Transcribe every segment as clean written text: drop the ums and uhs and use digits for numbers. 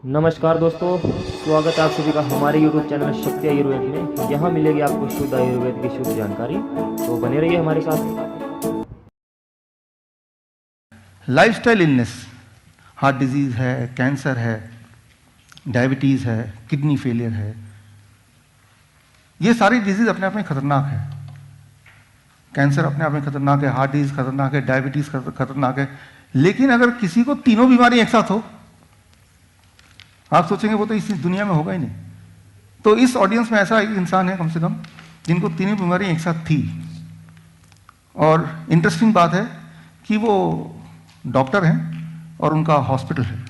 नमस्कार दोस्तों, स्वागत है आप सभी का हमारे YouTube चैनल शक्ति आयुर्वेद में। यहाँ मिलेगी आपको शुद्ध आयुर्वेद की शुद्ध जानकारी, तो बने रहिए हमारे साथ। लाइफस्टाइल इलनेस, हार्ट डिजीज़ है, कैंसर है, डायबिटीज़ है, किडनी फेलियर है, ये सारी डिजीज़ अपने आप में खतरनाक है। कैंसर अपने आप में खतरनाक है, हार्ट डिजीज़ खतरनाक है, डायबिटीज़ खतरनाक है। लेकिन अगर किसी को तीनों बीमारी एक साथ हो, आप सोचेंगे वो तो इस दुनिया में होगा ही नहीं। तो इस ऑडियंस में ऐसा एक इंसान है कम से कम जिनको तीनों बीमारी एक साथ थी। और इंटरेस्टिंग बात है कि वो डॉक्टर हैं और उनका हॉस्पिटल है।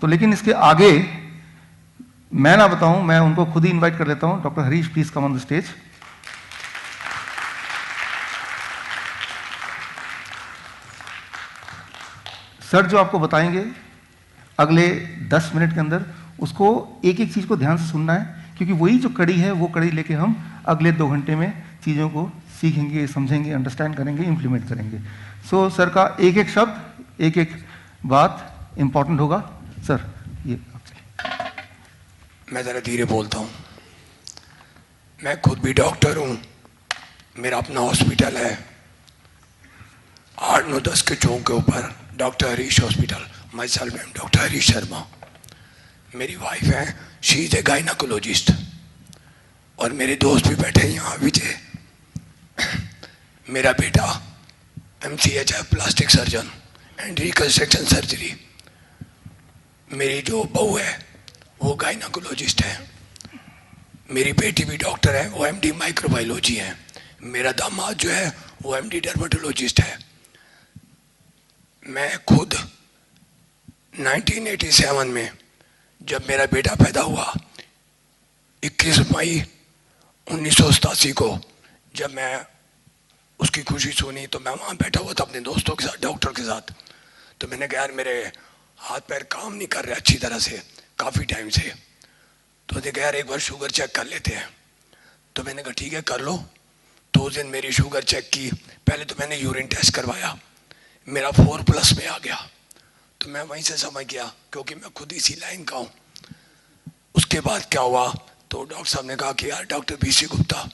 तो लेकिन इसके आगे मैं ना बताऊं, मैं उनको खुद ही इनवाइट कर लेता हूं। Doctor Harish, please come on the stage. Sir जो आपको बताएंगे अगले 10 मिनट के अंदर, उसको एक एक चीज को ध्यान से सुनना है, क्योंकि वही जो कड़ी है वो कड़ी लेके हम अगले 2 घंटे में चीज़ों को सीखेंगे, समझेंगे, अंडरस्टैंड करेंगे, इंप्लीमेंट करेंगे। सो सर का एक एक शब्द, एक एक बात इंपॉर्टेंट होगा। सर ये मैं ज़रा धीरे बोलता हूँ। मैं खुद भी डॉक्टर हूँ, मेरा अपना हॉस्पिटल है 8-9-10 के चौक के ऊपर, doctor Harish hospital. My self M doctor Harish Sharma. मेरी वाइफ है, शी इज़ ए गायनाकोलॉजिस्ट। और मेरे दोस्त भी बैठे हैं यहाँ, विजय। मेरा बेटा MCH है, plastic surgeon and reconstruction surgery. मेरी जो बहू है वो गायनाकोलॉजिस्ट है। मेरी बेटी भी डॉक्टर है, वो MD माइक्रोबायोलॉजी है। मेरा दामाद जो है वो MD डर्मेटोलॉजिस्ट है। मैं खुद 1987 में जब मेरा बेटा पैदा हुआ, 21 मई 1987 को जब मैं उसकी खुशी सुनी, तो मैं वहाँ बैठा हुआ था अपने दोस्तों के साथ, डॉक्टर के साथ। तो मैंने कहा यार मेरे हाथ पैर काम नहीं कर रहे अच्छी तरह से काफ़ी टाइम से। तो मैंने कहा यार एक बार शुगर चेक कर लेते हैं। तो मैंने कहा ठीक है कर लो। तो उस दिन मेरी शुगर चेक की। पहले तो मैंने यूरिन टेस्ट करवाया, मेरा 4+ में आ गया। तो मैं वहीं से समझ गया, क्योंकि मैं खुद इसी लाइन का हूँ। उसके बाद क्या हुआ, तो डॉक्टर साहब ने कहा कि यार डॉक्टर BC गुप्ता,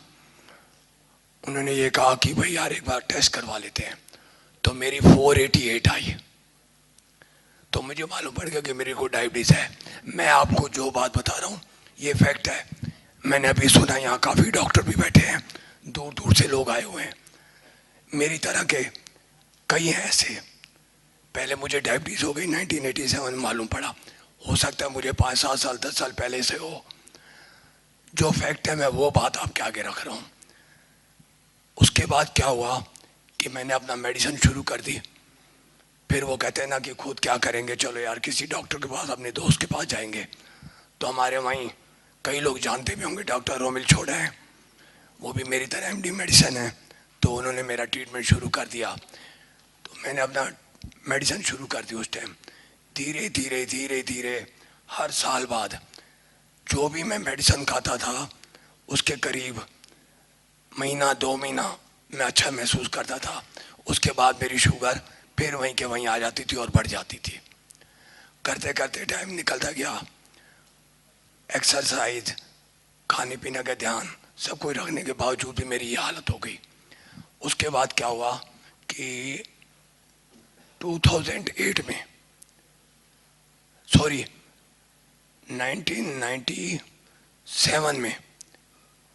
उन्होंने ये कहा कि भाई यार एक बार टेस्ट करवा लेते हैं। तो मेरी 488 आई। तो मुझे मालूम पड़ गया कि मेरे को डायबिटीज़ है। मैं आपको जो बात बता रहा हूँ ये फैक्ट है। मैंने अभी सुना यहाँ काफ़ी डॉक्टर भी बैठे हैं, दूर दूर से लोग आए हुए हैं, मेरी तरह के कई हैं ऐसे। पहले मुझे डायबिटीज़ हो गई 1987 में, मालूम पड़ा। हो सकता है मुझे 5-7 साल 10 साल पहले से हो। जो फैक्ट है मैं वो बात आपके आगे रख रहा हूँ। उसके बाद क्या हुआ कि मैंने अपना मेडिसिन शुरू कर दी। फिर वो कहते हैं ना कि खुद क्या करेंगे, चलो यार किसी डॉक्टर के पास, अपने दोस्त के पास जाएंगे। तो हमारे वहीं कई लोग जानते भी होंगे, डॉक्टर रोमिल छोड़ा है, वो भी मेरी तरह MD मेडिसिन है। तो उन्होंने मेरा ट्रीटमेंट शुरू कर दिया। तो मैंने अपना मेडिसिन शुरू कर दी। उस टाइम धीरे धीरे धीरे धीरे हर साल बाद जो भी मैं मेडिसिन खाता था, उसके करीब महीना 2 महीना मैं अच्छा महसूस करता था। उसके बाद मेरी शुगर फिर वहीं के वहीं आ जाती थी और बढ़ जाती थी। करते करते टाइम निकलता गया, एक्सरसाइज, खाने पीने का ध्यान, सब कुछ रखने के बावजूद भी मेरी ये हालत हो गई। उसके बाद क्या हुआ कि 2008 में, सॉरी 1997 में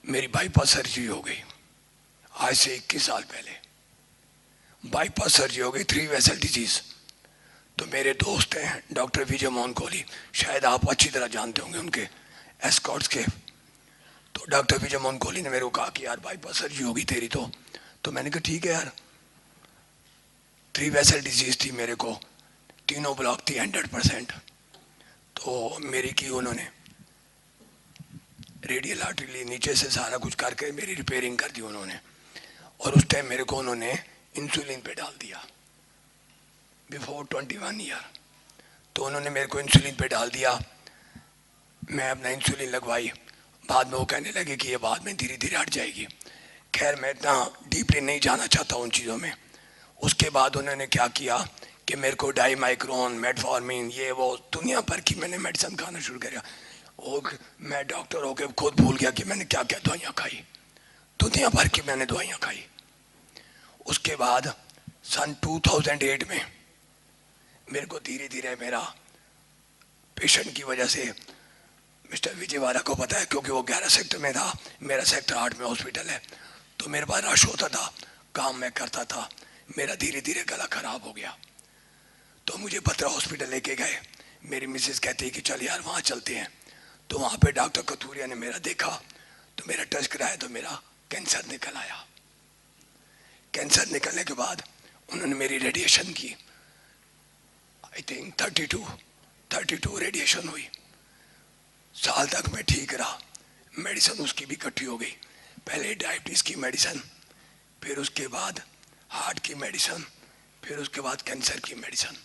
मेरी बाईपास सर्जरी हो गई। आज से 21 साल पहले बाईपास सर्जरी हो गई, 3 वेसल डिजीज। तो मेरे दोस्त हैं डॉक्टर विजय मोहन कोहली, शायद आप अच्छी तरह जानते होंगे उनके एस्कॉर्ट्स के। तो डॉक्टर विजय मोहन कोहली ने मेरे को कहा कि यार बाईपास सर्जरी होगी तेरी। तो मैंने कहा ठीक है यार। 3 वेसल डिजीज थी मेरे को, तीनों ब्लॉक थी 100%। तो मेरी की उन्होंने रेडियल आर्टरी नीचे से सारा कुछ करके मेरी रिपेयरिंग कर दी उन्होंने। और उस टाइम मेरे को उन्होंने इंसुलिन पे डाल दिया बिफोर 21 ईयर। तो उन्होंने मेरे को इंसुलिन पे डाल दिया। मैं अपना इंसुलिन लगवाई। बाद में वो कहने लगे कि ये बाद में धीरे धीरे हट जाएगी। खैर मैं इतना डीपली नहीं जाना चाहता उन चीज़ों में। उसके बाद उन्होंने क्या किया कि मेरे को डाईमाइक्रोन, मेटफॉर्मिन, ये वो दुनिया भर की मैंने मेडिसिन खाना शुरू किया। और मैं डॉक्टर होके खुद भूल गया कि मैंने क्या क्या दवाइयाँ खाई। दुनिया भर की मैंने दवाइयाँ खाई। उसके बाद सन 2008 में मेरे को धीरे धीरे मेरा पेशेंट की वजह से, मिस्टर विजयवाड़ा को पता है क्योंकि वो 11 सेक्टर में था, मेरा सेक्टर 8 में हॉस्पिटल है, तो मेरे पास रश होता था, काम मैं करता था, मेरा धीरे धीरे गला खराब हो गया। तो मुझे बत्रा हॉस्पिटल लेके गए। मेरी मिसेस कहती है कि चल यार वहाँ चलते हैं। तो वहाँ पे डॉक्टर कथूरिया ने मेरा देखा, तो मेरा टेस्ट कराया, तो मेरा कैंसर निकल आया। कैंसर निकलने के बाद उन्होंने मेरी रेडिएशन की, आई थिंक 32 रेडिएशन हुई। साल तक मैं ठीक रहा। मेडिसिन उसकी भी इकट्ठी हो गई, पहले डायबिटीज़ की मेडिसिन, फिर उसके बाद हार्ट की मेडिसिन, फिर उसके बाद कैंसर की मेडिसिन।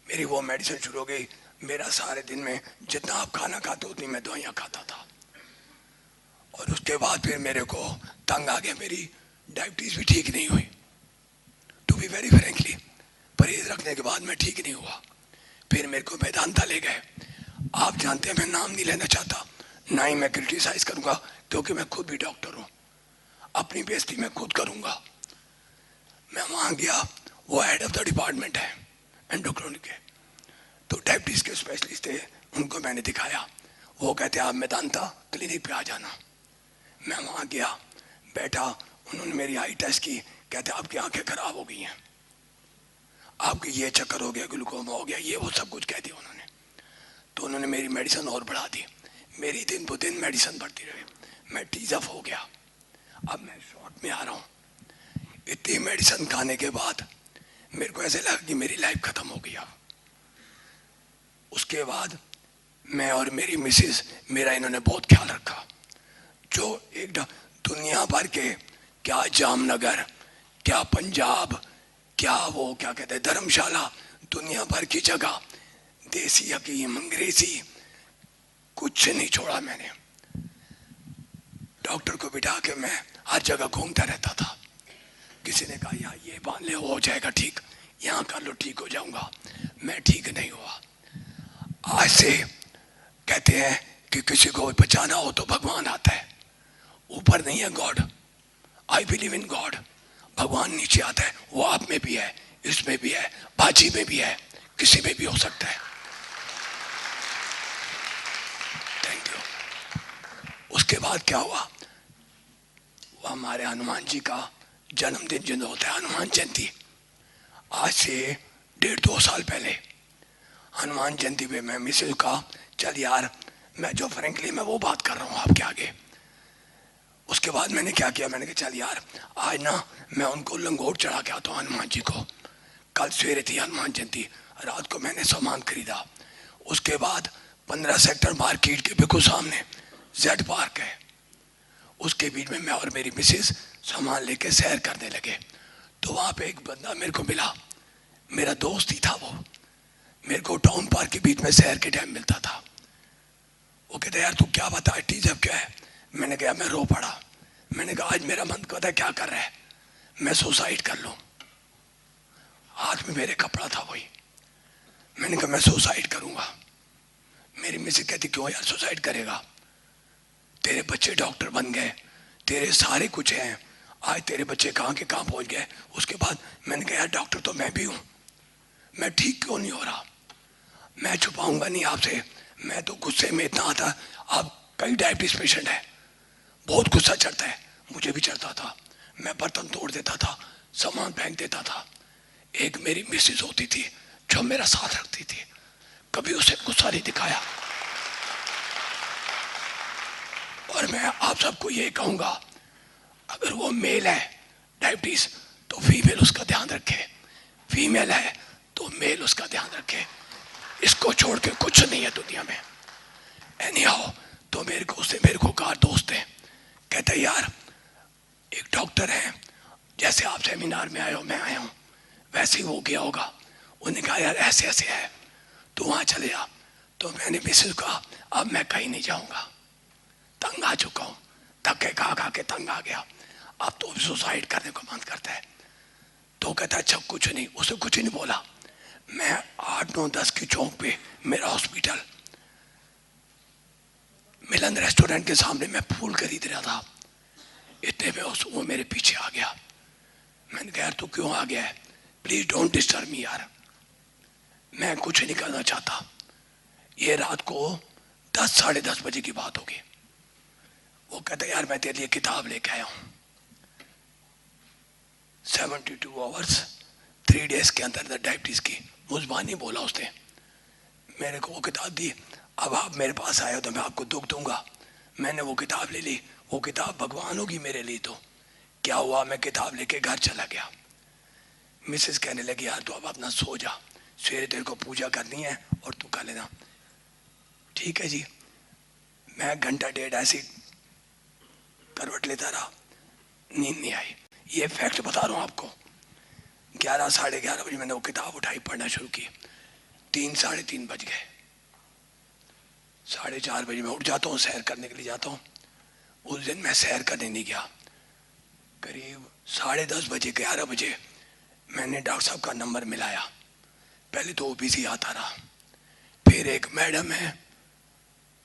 मेरी वो मेडिसिन शुरू हो गई। मेरा सारे दिन में जितना आप खाना खाते उतनी मैं दवाइयाँ खाता था। और उसके बाद फिर मेरे को तंग आ गया, मेरी डायबिटीज़ भी ठीक नहीं हुई। टू बी वेरी फ्रेंकली, परहेज रखने के बाद मैं ठीक नहीं हुआ। फिर मेरे को वेदांता ले गए। आप जानते हैं मैं नाम नहीं लेना चाहता, ना ही मैं क्रिटिसाइज करूंगा, क्योंकि मैं खुद भी डॉक्टर हूँ, अपनी बेइज्जती मैं खुद करूंगा। मैं वहाँ गया, वो हेड ऑफ द डिपार्टमेंट है एंडोक्राइन के, तो डायबिटीज़ के स्पेशलिस्ट थे, उनको मैंने दिखाया। वो कहते आप वेदांता क्लिनिक पे आ जाना। मैं वहाँ गया, बैठा, उन्होंने मेरी आई टेस्ट की, कहते आपकी आंखें खराब हो गई हैं, आपके ये चक्कर हो गया, ग्लूकोमा हो गया, ये वो सब कुछ कह दिया उन्होंने। तो उन्होंने मेरी मेडिसिन और बढ़ा दी। मेरी दिन ब दिन मेडिसिन बढ़ती रही, मैं टीज अप हो गया। अब मैं शॉर्ट में आ रहा हूँ। इतनी मेडिसिन खाने के बाद मेरे को ऐसे लगा कि मेरी लाइफ खत्म हो गई। अब उसके बाद मैं और मेरी मिसेस, मेरा इन्होंने बहुत ख्याल रखा। जो एक दुनिया भर के, क्या जामनगर, क्या पंजाब, क्या वो क्या कहते हैं धर्मशाला, दुनिया भर की जगह, देसी हकीम, अंग्रेजी, कुछ नहीं छोड़ा मैंने। डॉक्टर को बिठा के मैं हर जगह घूमता रहता था। किसी ने कहा यार ये बांध ले, हो जाएगा ठीक, यहाँ कर लो ठीक हो जाऊंगा, मैं ठीक नहीं हुआ। आज से कहते हैं कि किसी को बचाना हो तो भगवान आता है, ऊपर नहीं है God. I believe in God. भगवान नीचे आता है, वो आप में भी है, इसमें भी है, बाजी में भी है, किसी में भी हो सकता है। Thank you. उसके बाद क्या हुआ, वो हमारे हनुमान जी का जन्मदिन जो होता है, हनुमान जयंती, आज से 1.5-2 साल पहले हनुमान जयंती पे मैं मिसेज का, चल यार, मैं जो फ्रेंकली मैं वो बात कर रहा हूँ आपके आगे। उसके बाद मैंने क्या किया, मैंने कहा चल यार आज ना मैं उनको लंगोट चढ़ा के आता हूँ हनुमान जी को। कल सवेरे थी हनुमान जयंती, रात को मैंने सामान खरीदा। उसके बाद 15 सेक्टर मार्केट के बिल्कुल सामने जेड पार्क है, उसके बीच में मैं और मेरी मिसेस सामान लेके सैर करने लगे। तो वहाँ पे एक बंदा मेरे को मिला, मेरा दोस्त ही था वो। मेरे को टाउन पार्क के बीच में सैर के टाइम मिलता था। वो कहता यार तू क्या बता, टीजब क्या है? मैंने कहा मैं रो पड़ा। मैंने कहा आज मेरा मन कहता है क्या कर रहा है, मैं सुसाइड कर लूं। हाथ में मेरे कपड़ा था वही। मैंने कहा मैं सुसाइड करूंगा। मेरी मिसेज कहती क्यों यार सुसाइड करेगा, तेरे बच्चे डॉक्टर बन गए, तेरे सारे कुछ हैं, आज तेरे बच्चे कहाँ के कहाँ पहुंच गए। उसके बाद मैंने कहा यार डॉक्टर तो मैं भी हूं, मैं ठीक क्यों नहीं हो रहा। मैं छुपाऊंगा नहीं आपसे, मैं तो गुस्से में इतना आता, आप कई डायबिटीज पेशेंट है, बहुत गुस्सा चढ़ता है, मुझे भी चढ़ता था। मैं बर्तन तोड़ देता था, सामान फेंक देता था। एक मेरी मिसेज होती थी जो मेरा साथ रखती थी, कभी उसे गुस्सा नहीं दिखाया। और मैं आप सबको ये कहूंगा, अगर वो मेल है डायबिटीज तो फीमेल उसका ध्यान रखे, फीमेल है तो मेल उसका ध्यान रखे। इसको छोड़ के कुछ नहीं है दुनिया में। एनीहाउ, तो मेरे को कहा दोस्त है, कहते यार एक डॉक्टर है, जैसे आप सेमिनार में आए हो मैं आया हूँ वैसे ही वो गया होगा। उन्होंने कहा यार ऐसे ऐसे है, तो वहाँ चले जा। तो मैंने मिसेज कहा अब मैं कहीं नहीं जाऊँगा, तंग आ चुका हूँ, धक्के खा खा के तंग आ गया, अब तो सुसाइड करने को मन करता है। तो कहता अच्छा कुछ नहीं, उसने कुछ नहीं बोला। मैं 8, 9, 10 की चौक पे मेरा हॉस्पिटल, मिलन रेस्टोरेंट के सामने मैं फूल खरीद रहा था। इतने में वो मेरे पीछे आ गया। मैंने कहा यार तू क्यों आ गया है, प्लीज डोंट डिस्टर्ब मी यार, मैं कुछ नहीं करना चाहता। ये रात को 10, साढ़े 10 बजे की बात होगी। वो कहता यार मैं तेरे लिए किताब लेके आया हूं, 72 आवर्स 3 डेज के अंदर डायबिटीज की। मुजबानी बोला उसने, मेरे को वो किताब दी। अब आप मेरे पास आए हो तो मैं आपको दुख दूंगा। मैंने वो किताब ले ली, वो किताब भगवान होगी मेरे लिए। तो क्या हुआ, मैं किताब लेके घर चला गया। मिसेस कहने लगी यार तू अब अपना सो जा, सवेरे तेरे को पूजा करनी है और तू कर लेना। ठीक है जी। मैं घंटा डेढ़ ऐसी करवट लेता रहा, नींद नहीं आई। ये फैक्ट बता रहा हूँ आपको। 11, साढ़े 11 बजे मैंने वो किताब उठाई, पढ़ना शुरू की। 3, साढ़े 3 बज गए। 4:30 बजे मैं उठ जाता हूँ, सैर करने के लिए जाता हूँ। उस दिन मैं सैर करने नहीं गया। करीब 10:30 बजे, 11 बजे मैंने डॉक्टर साहब का नंबर मिलाया। पहले तो वो बिजी आता रहा, फिर एक मैडम है,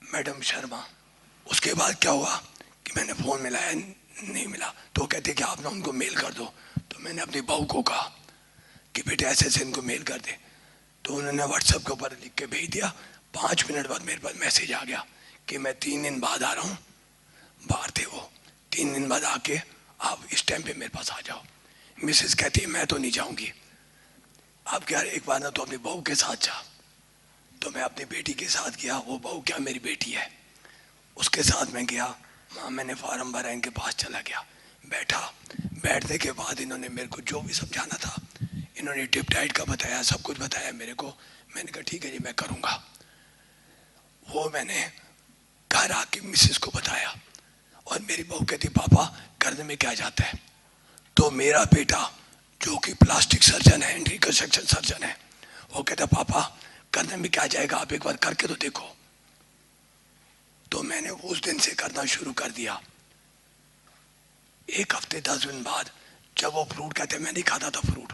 मैडम शर्मा। उसके बाद क्या हुआ कि मैंने फ़ोन मिलाया, नहीं मिला। तो कहते कि आप ना उनको मेल कर दो। तो मैंने अपनी बहू को कहा कि बेटे ऐसे ऐसे इनको मेल कर दे। तो उन्होंने व्हाट्सएप के ऊपर लिख के भेज दिया। 5 मिनट बाद मेरे पास मैसेज आ गया कि मैं 3 दिन बाद आ रहा हूँ। बाहर थे वो, 3 दिन बाद आके आप इस टाइम पे मेरे पास आ जाओ। मिसेस कहती है मैं तो नहीं जाऊंगी। आप क्या, एक बार ना तो अपनी बहू के साथ जा। तो मैं अपनी बेटी के साथ गया। वो बहू क्या मेरी बेटी है, उसके साथ मैं गया। वहाँ मैंने फार्म भरा, इनके पास चला गया, बैठा। बैठने के बाद इन्होंने मेरे को जो भी समझाना था, इन्होंने टिप डाइट का बताया, सब कुछ बताया मेरे को। मैंने कहा ठीक है जी मैं करूँगा। वो मैंने घर आके मिसेस को बताया और मेरी बहू कहती पापा करने में क्या जाता है। तो मेरा बेटा जो कि प्लास्टिक सर्जन है, रिकंस्ट्रक्शन सर्जन है, वो कहता पापा करने में क्या जाएगा, आप एक बार करके तो देखो। तो मैंने उस दिन से करना शुरू कर दिया। 1 हफ्ते 10 दिन बाद जब वो फ्रूट कहते, मैं नहीं खाता था फ्रूट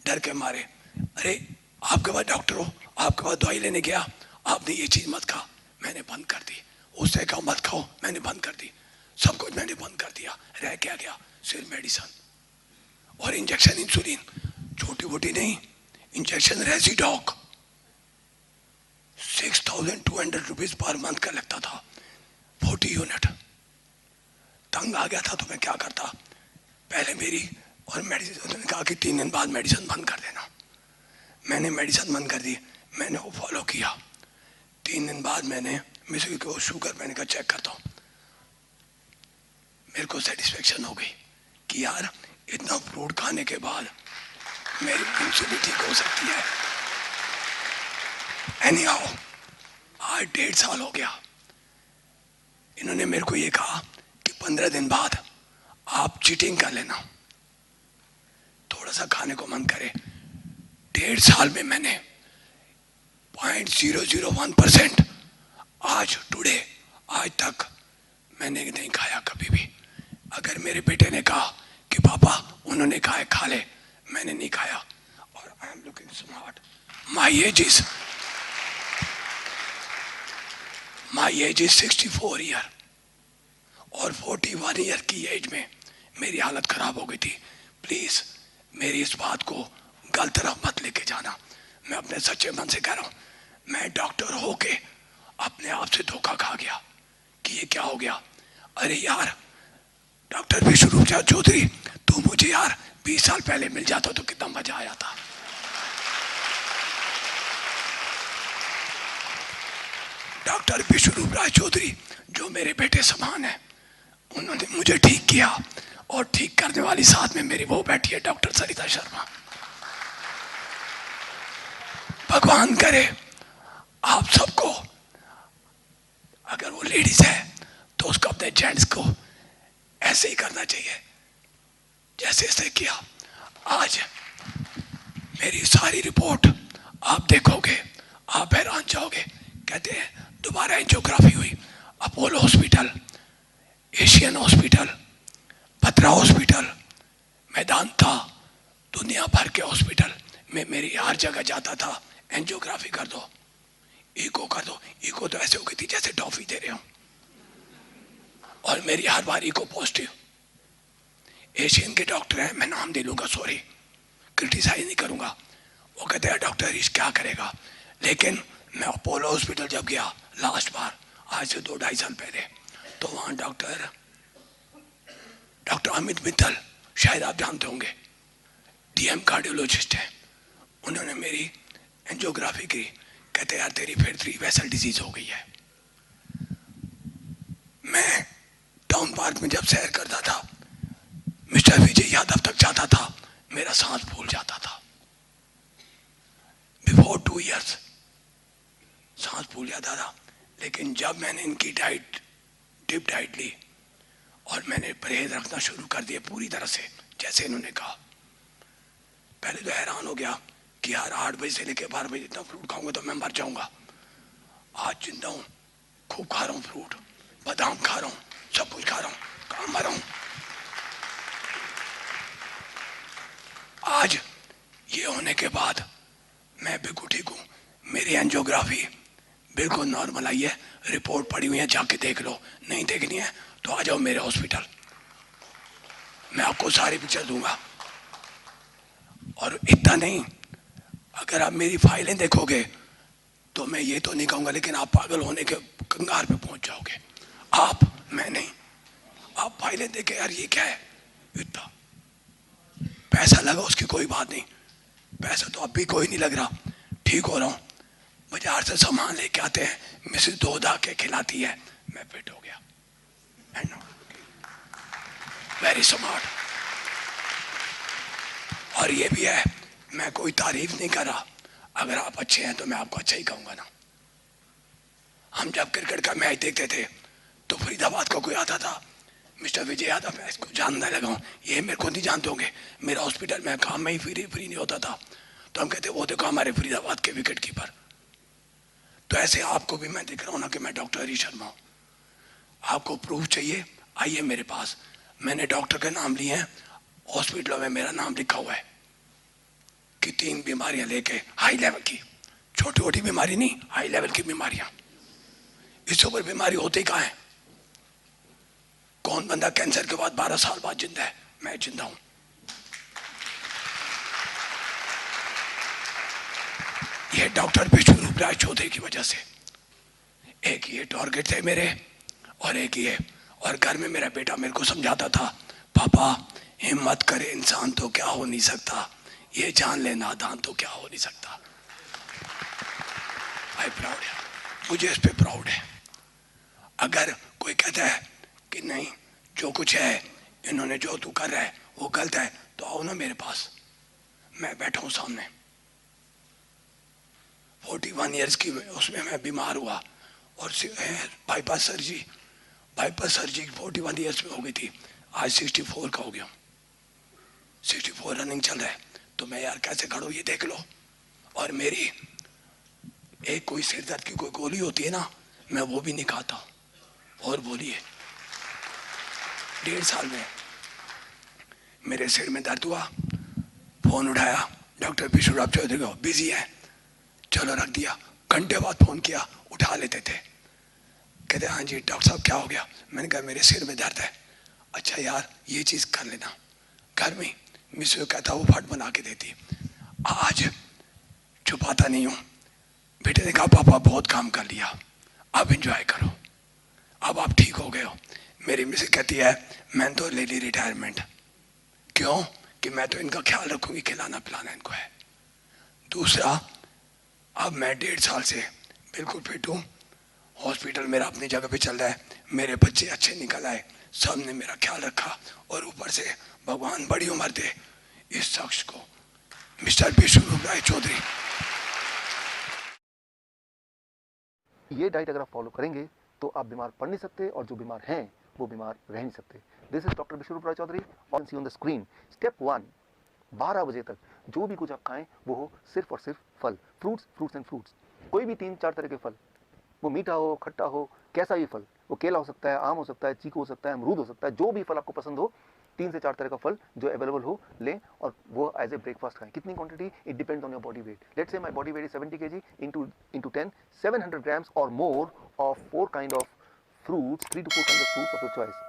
डर के मारे। अरे आपके पास डॉक्टर हो, आपके पास दवाई लेने गया, आपने ये चीज मत खा, मैंने बंद कर दी। उससे कहा मत खाओ, मैंने बंद कर दी। सब कुछ मैंने बंद कर दिया। रह क्या गया, सिर्फ मेडिसिन और इंजेक्शन, इंसुलिन, छोटी मोटी नहीं, इंजेक्शन रेजिडॉक 6,200 रुपीज पर मंथ का लगता था, 40 यूनिट। तंग आ गया था तो मैं क्या करता, पहले मेरी और मेडिसिन, उन्होंने कहा कि 3 दिन बाद मेडिसिन बंद कर देना। मैंने मेडिसिन बंद कर दी, मैंने वो फॉलो किया। 3 दिन बाद मैंने मिसेस को शुगर, मैंने कहा चेक करता हूँ। मेरे को सेटिस्फेक्शन हो गई कि यार इतना फ्रूट खाने के बाद मेरी इंसुलिन ठीक हो सकती है। एनीहाउ आज 1.5 साल हो गया। इन्होंने मेरे को ये कहा कि 15 दिन बाद आप चीटिंग कर लेना, थोड़ा सा खाने को मन करे। 1.5 साल में मैंने 0.001% आज टुडे, आज तक मैंने नहीं खाया कभी भी। अगर मेरे बेटे ने कहा कि पापा उन्होंने कहा है खा ले, मैंने नहीं खाया। और I am looking smart. My age is 64 year और 41 ईयर की एज में मेरी हालत खराब हो गई थी। प्लीज मेरी इस बात को गलत तरफ मत लेके जाना। मैं अपने सच्चे मन से कह रहा हूं, मैं डॉक्टर होके अपने आप से धोखा खा गया कि ये क्या हो गया। अरे यार डॉक्टर विष्णुरूप चौधरी, तू मुझे यार 20 साल पहले मिल जाता तो कितना मजा आया था। डॉक्टर विष्णुरूप राय चौधरी जो मेरे बेटे समान है, उन्होंने मुझे ठीक किया और ठीक करने वाली साथ में मेरी वो बैठी है डॉक्टर सरिता शर्मा। भगवान करे आप सबको, अगर वो लेडीज है तो उसको अपने जेंट्स को ऐसे ही करना चाहिए जैसे इसने किया। आज मेरी सारी रिपोर्ट आप देखोगे, आप हैरान जाओगे। कहते हैं दोबारा एंजियोग्राफी हुई, अपोलो हॉस्पिटल, एशियन हॉस्पिटल, भद्रा हॉस्पिटल, मेदांता, दुनिया भर के हॉस्पिटल में मेरी हर जगह जाता था, एंजियोग्राफी कर दो, इको कर दो। इको तो ऐसे हो गई थी जैसे टॉफी दे रहे हो, और मेरी हर बार इको पॉजिटिव। एशियन के डॉक्टर हैं, मैं नाम दे लूंगा, सॉरी, क्रिटिसाइज नहीं करूंगा। वो कहते हैं डॉक्टर हरीश क्या करेगा, लेकिन मैं अपोलो हॉस्पिटल जब गया लास्ट बार, आज से 2-2.5 साल पहले, तो वहाँ डॉक्टर अमित मित्तल, शायद आप जानते होंगे, डीएम कार्डियोलॉजिस्ट है, उन्होंने मेरी एंजियोग्राफी की। कहते यार तेरी फिर 3 वेसल डिजीज हो गई है। मैं टाउन पार्क में जब सैर करता था, मिस्टर विजय यादव तक जाता था, मेरा सांस फूल जाता था। बिफोर 2 इयर्स सांस फूल जाता था। लेकिन जब मैंने इनकी डाइट, डिप डाइट ली और मैंने परहेज रखना शुरू कर दिया पूरी तरह से जैसे इन्होंने कहा, पहले तो हैरान हो गया कि यार 8 बजे से लेकर 12 बजे इतना फ्रूट खाऊंगा तो मैं मर जाऊंगा। आज जिंदा हूं, खूब खा रहा हूं फ्रूट, बादाम खा रहा हूं, सब कुछ खा रहा हूं, कहां मर रहा हूं। आज ये होने के बाद मैं बिल्कुल ठीक हूं। मेरी एंजियोग्राफी बिल्कुल नॉर्मल आई है, रिपोर्ट पड़ी हुई है, जाके देख लो। नहीं देखनी है तो आ जाओ मेरे हॉस्पिटल, मैं आपको सारी पिक्चर दूंगा। और इतना नहीं, अगर आप मेरी फाइलें देखोगे तो मैं ये तो नहीं कहूंगा, लेकिन आप पागल होने के कंगार पे पहुंच जाओगे। आप, मैं नहीं, आप फाइलें देखे यार ये क्या है, इतना पैसा लगा उसकी कोई बात नहीं, पैसा तो अब भी कोई नहीं लग रहा, ठीक हो रहा हूं। बाजार से सामान लेके आते हैं, मिसेस दूध आके खिलाती है, मैं फिट हो गया। Very smart. और ये भी है, मैं कोई तारीफ नहीं कर रहा, अगर आप अच्छे हैं तो मैं आपको अच्छा ही कहूंगा ना। हम जब क्रिकेट का मैच देखते थे तो फरीदाबाद का कोई आता था, मिस्टर विजय यादव, मैं इसको जानने लगा हूं, ये मेरे को नहीं जानते होंगे, मेरा हॉस्पिटल में काम में ही फ्री नहीं होता था, तो हम कहते वो देखो हमारे फरीदाबाद के विकेट कीपर। तो ऐसे आपको भी मैं दिख रहा हूं ना कि मैं डॉक्टर हरीश शर्मा हूं। आपको प्रूफ चाहिए, आइए मेरे पास, मैंने डॉक्टर के नाम लिए हैं, हॉस्पिटलों में मेरा नाम लिखा हुआ है कि 3 बीमारियां लेके, हाई लेवल की, छोटी छोटी बीमारी नहीं, हाई लेवल की बीमारियां। इससे ऊपर बीमारी होती कहाँ है? कौन बंदा कैंसर के बाद 12 साल बाद जिंदा है? मैं जिंदा हूं। ये डॉक्टर विष्णुरूप राय चौधरी की वजह से। एक ये टारगेट थे मेरे, और एक ये, और घर में मेरा बेटा मेरे को समझाता था, पापा हिम्मत करे इंसान तो क्या हो नहीं सकता, ये जान ले नादान तो क्या हो नहीं सकता। आई प्राउड है, मुझे इस पे प्राउड है। अगर कोई कहता है कि नहीं जो कुछ है, इन्होंने जो तू कर रहा है वो गलत है, तो आओ ना मेरे पास, मैं बैठा हूं सामने। 41 ईयर्स की उसमें मैं बीमार हुआ, और बाईपास सर्जरी 41 ईयर्स में हो गई थी, आज 64 का हो गया, 64 रनिंग चल रहा है। तो मैं यार कैसे खड़ा हूं ये देख लो। और मेरी एक कोई सिर दर्द की कोई गोली होती है ना, मैं वो भी नहीं खाता। और बोलिए 1.5 साल में मेरे सिर में दर्द हुआ, फोन उठाया, डॉक्टर विष्णुरूप चौधरी को, बिजी है, चलो रख दिया। घंटे बाद फोन किया, उठा लेते थे, कहते हाँ जी डॉक्टर साहब क्या हो गया? मैंने कहा मेरे सिर में दर्द है। अच्छा यार ये चीज कर लेना, घर में मिस कहता वो फट बना के देती। आज छुपाता नहीं हूं। बेटे ने कहा पापा बहुत काम कर लिया, अब एंजॉय करो, अब आप ठीक हो गए हो। मेरी मिसेस कहती है मैंने तो ले ली रिटायरमेंट। क्यों? कि मैं तो इनका ख्याल रखूंगी, खिलाना पिलाना इनको है। दूसरा, अब मैं 1.5 साल से बिल्कुल फिट हूँ, हॉस्पिटल मेरा अपनी जगह पे चल रहा है, मेरे बच्चे अच्छे निकल आए, सब ने मेरा ख्याल रखा, और ऊपर से भगवान बड़ी उम्र दे इस शख्स को, मिस्टर विष्णुरूप राय चौधरी। ये डाइट अगर आप फॉलो करेंगे तो आप बीमार पड़ नहीं सकते, और जो बीमार हैं वो बीमार रह नहीं सकते। This is doctor Vishnuroop Rai Chaudhary, on see on the screen. Step 1, 12 बजे तक जो भी कुछ आप खाएं वो हो सिर्फ और सिर्फ फल, फ्रूट्स एंड फ्रूट्स। कोई भी 3-4 तरह के फल, वो मीठा हो, खट्टा हो, कैसा भी फल, वो केला हो सकता है, आम हो सकता है, चीकू हो सकता है, अमरूद हो सकता है, जो भी फल आपको पसंद हो 3 से 4 तरह का फल जो अवेलेबल हो लें और वो एज ए ब्रेकफास्ट खाएं। कितनी quantity? It depends on your body weight. Let's say my body weight is 70 kg into 10, 700 grams or more of 4 kind of fruits, 3 to 4 kind of fruits of your choice।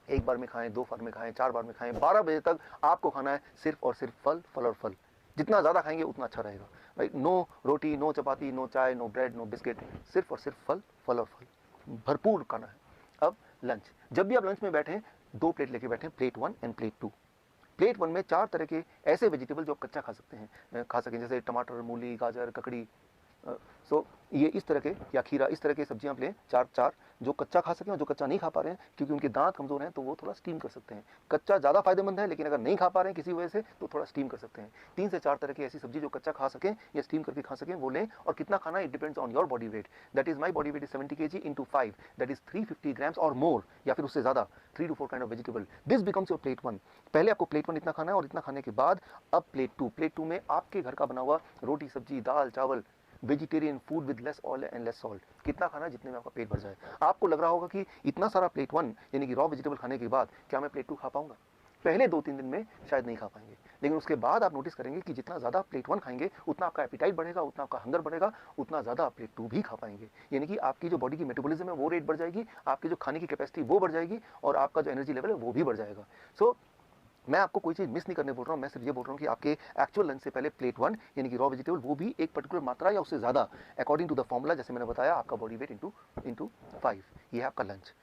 एक बार में खाएं, 2 बार में खाएं, 4 बार में खाएं, 12 बजे तक आपको खाना है सिर्फ और सिर्फ फल, फल और फल। जितना ज़्यादा खाएंगे उतना अच्छा रहेगा, राइट। नो रोटी, नो चपाती, नो चाय, नो ब्रेड, नो बिस्किट, सिर्फ और सिर्फ फल, फल और फल, भरपूर खाना है। अब लंच, जब भी आप लंच में बैठें 2 प्लेट लेके बैठें, प्लेट 1 एंड प्लेट 2। प्लेट 1 में 4 तरह के ऐसे वेजिटेबल जो आप कच्चा खा सकते हैं, खा सकें, जैसे टमाटर, मूली, गाजर, ककड़ी, सो ये इस तरह के, या खीरा, इस तरह के सब्जियां आप लें, 4 जो कच्चा खा सकें, और जो कच्चा नहीं खा पा रहे हैं क्योंकि उनके दांत कमज़ोर हैं तो वो थोड़ा स्टीम कर सकते हैं। कच्चा ज़्यादा फायदेमंद है, लेकिन अगर नहीं खा पा रहे हैं किसी वजह से तो थोड़ा स्टीम कर सकते हैं। 3 से 4 तरह की ऐसी सब्जी जो कच्चा खा सकें या स्टीम करके खा सकें वो लें। और कितना खाना, it depends on your body weight. That is my body weight is 70 kg into 5, that is 350 grams और मोर, या फिर उससे ज़्यादा, 3 to 4 kind of vegetable। This becomes your plate 1। पहले आपको प्लेट 1 इतना खाना है, और इतना खाने के बाद अब प्लेट 2। प्लेट 2 में आपके घर का बना हुआ रोटी, सब्जी, दाल, चावल, vegetarian food with less oil and less salt. कितना खाना है? जितने में आपका पेट भर जाए। आपको लग रहा होगा कि इतना सारा प्लेट 1 यानी कि रॉ वेजिटेबल खाने के बाद क्या मैं प्लेट 2 खा पाऊंगा? पहले 2-3 दिन में शायद नहीं खा पाएंगे, लेकिन उसके बाद आप नोटिस करेंगे कि जितना ज़्यादा प्लेट 1 खाएंगे उतना आपका एपिटाइट बढ़ेगा, उतना आपका हंगर बढ़ेगा, उतना ज़्यादा आप प्लेट 2 भी खा पाएंगे। यानी कि आपकी जो बॉडी की मेटाबॉलिज्म है वो रेट बढ़ जाएगी, आपकी जो खाने की कैपेसिटी वो बढ़ जाएगी, और आपका जो एनर्जी लेवल है वो भी बढ़ जाएगा। सो मैं आपको कोई चीज़ मिस नहीं करने बोल रहा हूँ, मैं सिर्फ ये बोल रहा हूँ कि आपके एक्चुअल लंच से पहले प्लेट 1 यानी कि रॉ वेजिटेबल, वो भी एक पर्टिकुलर मात्रा या उससे ज़्यादा, अकॉर्डिंग टू द फॉर्मूला, जैसे मैंने बताया, आपका बॉडी वेट इंटू 5। ये है आपका लंच।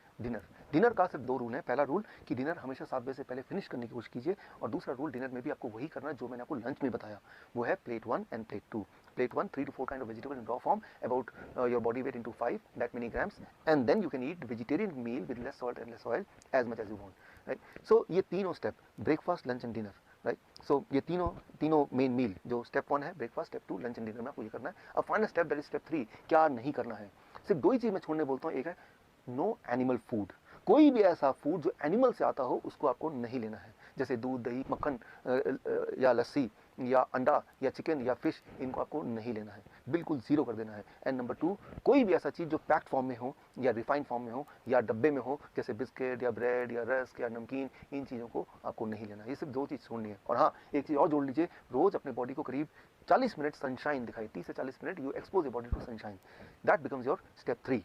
डिनर का सिर्फ 2 रूल है। पहला रूल कि डिनर हमेशा 7 बजे से पहले फिनिश करने की कोशिश कीजिए, और दूसरा रूल, डिनर में भी आपको वही करना है जो मैंने आपको लंच में बताया, वो है plate 1 end plate 2। Plate 1, 3 to 4 kind of vegetable in raw form, about your body weight into 5, that many grams, and then you can eat vegetarian meal with less salt and less oil as much as you want, right? So ये तीनों step, breakfast, lunch and dinner, right. So ये तीनों main meal, जो step 1 है breakfast, step 2 lunch and dinner में आपको ये करना है। अब final step, that is step 3, क्या नहीं करना है। सिर्फ 2 ही चीज़ मैं छोड़ने बोलता हूँ, एक है नो एनिमल फूड। कोई भी ऐसा फूड जो एनिमल से आता हो उसको आपको नहीं लेना है, जैसे दूध, दही, मक्खन या लस्सी या अंडा या चिकन या फिश, इनको आपको नहीं लेना है, बिल्कुल ज़ीरो कर देना है। एंड नंबर 2, कोई भी ऐसा चीज़ जो पैक्ड फॉर्म में हो या रिफाइंड फॉर्म में हो या डब्बे में हो, जैसे बिस्किट या ब्रेड या रस्क या नमकीन, इन चीज़ों को आपको नहीं लेना है। ये सिर्फ 2 चीज़ छोड़नी है। और हाँ, एक चीज़ और जोड़ लीजिए, रोज़ अपने बॉडी को करीब 40 मिनट सनशाइन दिखाई, 30 से 40 minute you expose your body to sunshine, that becomes your step 3।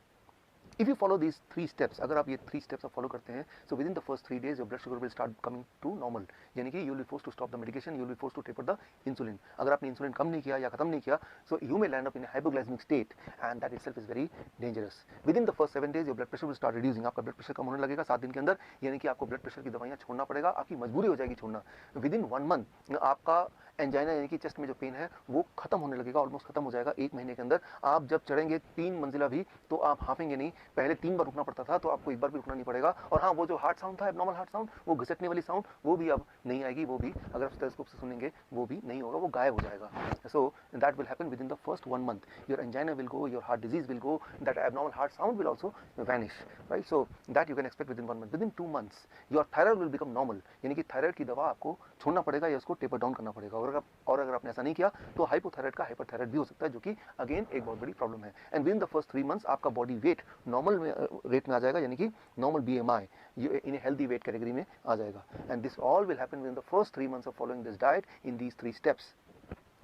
If you follow these 3 steps, अगर आप ये 3 steps आप फॉलो करते हैं, so within the first 3 days your blood sugar will start coming to normal, यानी कि you will be forced to stop the medication, you will be forced to taper the insulin। अगर आपने insulin कम नहीं किया या खत्म नहीं किया, so you may land up in a hypoglycemic state and that itself is very dangerous। Within the first 7 days your blood pressure will start reducing, आपका blood pressure कम होने लगेगा 7 दिन के अंदर, यानी कि आपको ब्लड प्रेशर की दवाइयाँ छोड़ना पड़ेगा, आपकी मजबूरी हो जाएगी छोड़ना। Within 1 month आपका एंजाइना यानी कि चेस्ट में जो पेन है वो खत्म होने लगेगा, ऑलमोस्ट खत्म हो जाएगा 1 महीने के अंदर। आप जब चढ़ेंगे 3 मंजिला भी तो आप हाफेंगे नहीं, पहले 3 बार रुकना पड़ता था, तो आपको 1 बार भी रुकना नहीं पड़ेगा। और हाँ, वो जो हार्ट साउंड था, एबनॉर्मल हार्ट साउंड, वो घिसटने वाली साउंड, वो भी अब नहीं आएगी, वो भी अगर आप स्टेथोस्कोप से सुनेंगे वो भी नहीं होगा, वो गायब हो जाएगा। So that will happen with in the first 1 month, your angina will go, your heart disease will go, that abnormal heart sound will also vanish, right. So that you can expect with in 1 month। With in 2 months your thyroid will become normal, यानी कि thyroid की दवा आपको छोड़ना पड़ेगा या उसको taper down करना पड़ेगा, और अगर आपने ऐसा नहीं किया तो हाइपोथायराइड का हाइपरथायराइड भी हो सकता है, जो कि अगेन एक बहुत बड़ी प्रॉब्लम है। And with in the first 3 months आपका बॉडी वेट नॉर्मल रेट में आ जाएगा, यानी कि normal BMI in a healthy weight category में आ जाएगा। And this all will happen with in the first 3 months of following this diet in these 3 steps.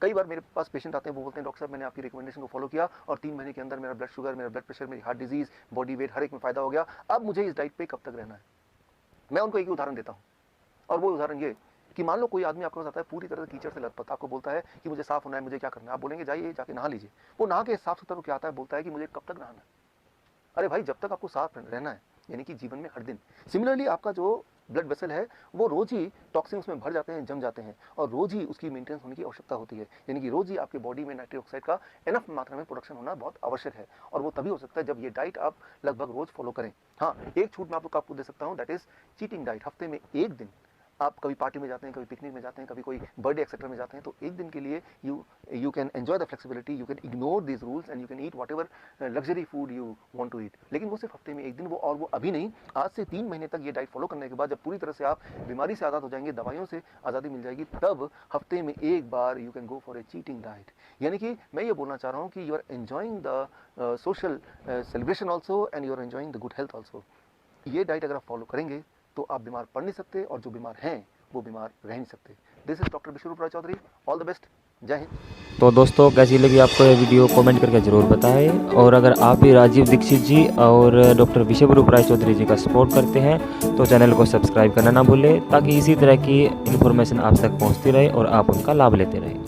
कई बार मेरे पास patient आते हैं, वो बोलते हैं डॉक्टर साहब मैंने आपकी रिकमेंडेशन को फॉलो किया और 3 महीने के अंदर मेरा ब्लड शुगर, मेरा ब्लड प्रेशर, मेरी हार्ट डिजीज, बॉडी वेट हर एक में फायदा हो गया, अब मुझे इस डाइट पे कब तक रहना है। मैं उनको एक ही उदाहरण देता हूँ, और वो उदाहरण ये कि मान लो कोई आदमी आपके पास आता है पूरी तरह से कीचड़ से लथपथ, आपको बोलता है कि मुझे साफ होना है, मुझे क्या करना है। आप बोलेंगे जाइए जाके नहा लीजिए। वो नहा के साफ सुथरा क्या आता है, बोलता है कि मुझे कब तक नहाना है। अरे भाई, जब तक आपको साफ रहना है, यानी कि जीवन में हर दिन। सिमिलरली आपका जो ब्लड वेसल है वो रोज ही टॉक्सिन उसमें भर जाते हैं, जम जाते हैं, और रोज ही उसकी मेंटेनेंस होने की आवश्यकता होती है, यानी कि रोज ही आपके बॉडी में नाइट्रिक ऑक्साइड का एनफ मात्रा में प्रोडक्शन होना बहुत आवश्यक है। और वो तभी हो सकता है जब ये डाइट आप लगभग रोज फॉलो करें। हाँ, एक छूट मैं आपको दे सकता हूँ, दैट इज चीटिंग डाइट। हफ्ते में 1 दिन आप कभी पार्टी में जाते हैं, कभी पिकनिक में जाते हैं, कभी कोई बर्थडे एक्सेट्रा में जाते हैं, तो 1 दिन के लिए you can enjoy the flexibility, you can ignore this rules and you can eat whatever luxury food you want to eat. लेकिन वो सिर्फ हफ्ते में 1 दिन, वो अभी नहीं, आज से 3 महीने तक ये डाइट फॉलो करने के बाद जब पूरी तरह से आप बीमारी से आज़ाद हो जाएंगे, दवाइयों से आज़ादी मिल जाएगी, तब हफ्ते में 1 बार you can go for a cheating diet. यानी कि मैं ये बोलना चाह रहा हूँ कि you are enjoying the social celebration also and you are enjoying the good health also. ये डाइट अगर आप फॉलो करेंगे तो आप बीमार पड़ नहीं सकते, और जो बीमार हैं वो बीमार रह नहीं सकते। This is doctor Biswaroop Roy Chowdhury, all the best, Jai Hind. तो दोस्तों कैसी लगी आपको ये वीडियो कमेंट करके ज़रूर बताएं, और अगर आप भी राजीव दीक्षित जी और डॉक्टर विश्वरूप राय चौधरी जी का सपोर्ट करते हैं तो चैनल को सब्सक्राइब करना ना भूलें, ताकि इसी तरह की इन्फॉर्मेशन आप तक पहुंचती रहे और आप उनका लाभ लेते रहें।